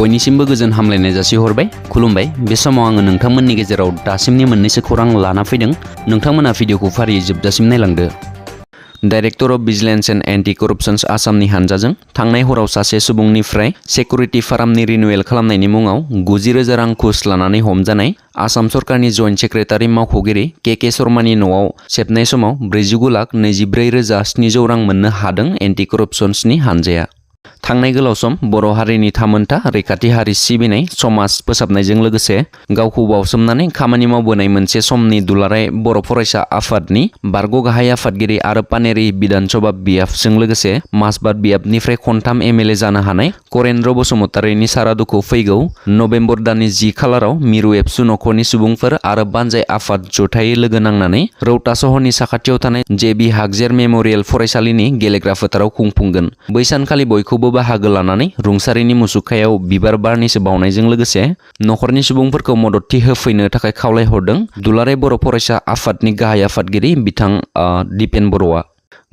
बयनिसिमबो गोजोन हामलायनाय जासिहरबाय। खुलुमबाय। बे समाव आङो नोंथांमोननि गेजेराव दासिमनि मोननैसो खौरां लाना फैदों। नोंथांमोना भिडिअखौ फारियै जोबजासिम नायलांदो। Director of vigilance and anti corruptions आसामनि हानजाजों थांनाय हराव सासे सुबुंनिफ्राय सेक्युरिटि फार्मनि रिनिउवेल खालामनायनि मुङाव 90,000 रां घुस लानानै हमजानाय आसाम सरकारनि जइन्ट सेक्रेटारि मावख'गिरि के शर्मानि न'आव सेबनाय समाव 49,704,700 रां मोननो हादों एन्टि करप्शन्सनि हानजाया। थांनाय गोलाव सम बर' हारिनि थामोनथा रैखाथि हारि सिबिनाय समाज फोसाबनायजों लोगोसे गावखौ बावसोमनानै खामानि मावबोनाय मोनसे समनि दुलाराय बर' फरायसा आफादनि बारग' गाहाय आफादगिरि आरो पानेरि बिधान सभा बियाबजों लोगोसे माजबाद बियाबनिफ्राय खनथाम एमएलए जानो हानाय करेन्द्र बसुमतारिनि सारादुखौ फैगौ नभेम्बर दाननि 10 खालाराव मिरु एबसु नखरनि सुबुंफोर आरो बानजाय आफाद जथायै लोगो नांनानै रौता सहरनि साखाथियाव थानाय जेबि हागजेर मेम'रियेल फरायसालिनि गेलेग्रा फोथाराव खुंफुंगोन। बै सानखालि बयखौबो बाहागो लानानै रुंसारिनि मुसुखायाव बिबार बारनैसो बावनायजों लोगोसे नखरनि सुबुंफोरखौ मददथि होफैनो थाखाय खावलायहरदों दुलाराय बर' फरायसा आफादनि गाहाय आफादगिरि बिथां दिपेन बर'आ।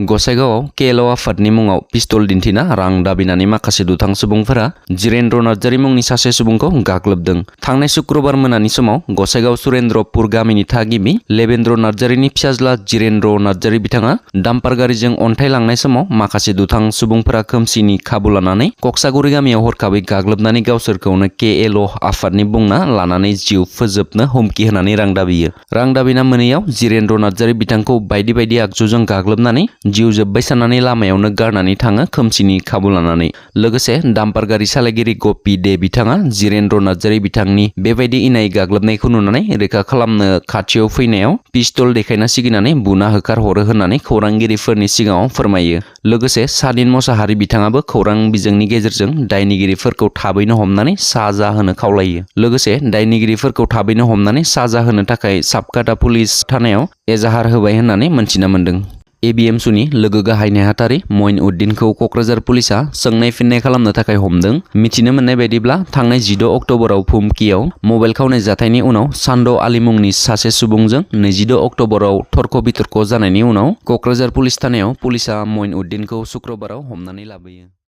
गसाइगावआव केएलअ आफादनि मुङाव पिस्तल दिन्थिना रां दाबिनानै माखासे दुथां सुबुंफोरा जिरेन्द्र नार्जारी मुंनि सासे सुबुंखौ गाग्लोबदों। थांनाय शुक्रबार मोनानि समाव गसाइगाव सुरेन्द्रपुर गामिनि थागिबि लेबेन्द्र नार्जारीनि फिसाज्ला जिरेन्द्र नार्जारी बिथाङा डाम्पार गारिजों अन्थाइ लांनाय समाव माखासे दुथां सुबुंफोरा खोमसिनि खाबु लानानै कक्सागुरि गामियाव हरखाबै गाग्लोबनानै गावसोरखौनो केएलअ आफादनि बुंना लानानै जिउ फोजोबनो हुमखि होनानै रां दाबियो। रां दाबिना मोनैयाव जिरेन्द्र नार्जारी बिथांखौ बायदि बायदि आगजुजों गाग्लोबनानै जिउ जोब्बाय साननानै लामायावनो गारनानै थाङो खोमसिनि खाबु लानानै। लोगोसे डाम्पार गारि सालायगिरि गपि दे बिथाङा जिरेन्द्र नार्जारी बिथांनि बेबायदि इनाय गाग्लोबनायखौ नुनानै रैखा खालामनो खाथियाव फैनायाव पिस्तल देखायना सिगिनानै बुना होखारहरो होननानै खौरांगिरिफोरनि सिगाङाव फोरमायो। लोगोसे सादिन मसाहारि बिथाङाबो खौरां बिजोंनि गेजेरजों दायनिगिरिफोरखौ थाबैनो हमनानै साजा होनो खावलायो। लोगोसे दायनिगिरिफोरखौ थाबैनो हमनानै साजा होनो थाखाय साबकाटा पुलिस थानायाव एजाहार होबाय होननानै मोनथिना मोन्दों। एबिएमसुनि लोगो गाहाय नेहाथारि मइन उद्दिनखौ क'क्राझार पुलिसा सोंनाय फिन्नाय खालामनो थाखाय हमदों। मिथिनो मोननाय बायदिब्ला थांनाय 16 अक्ट'बराव भुमकियाव मबाइल खावनाय जाथायनि उनाव सान्द आलि मुंनि सासे सुबुंजों 26 अक्ट'बराव थरख' बिथरख' जानायनि उनाव क'क्राझार पुलिस थानायाव पुलिसा मइन उद्दिनखौ शुक्रबाराव हमनानै लाबोयो।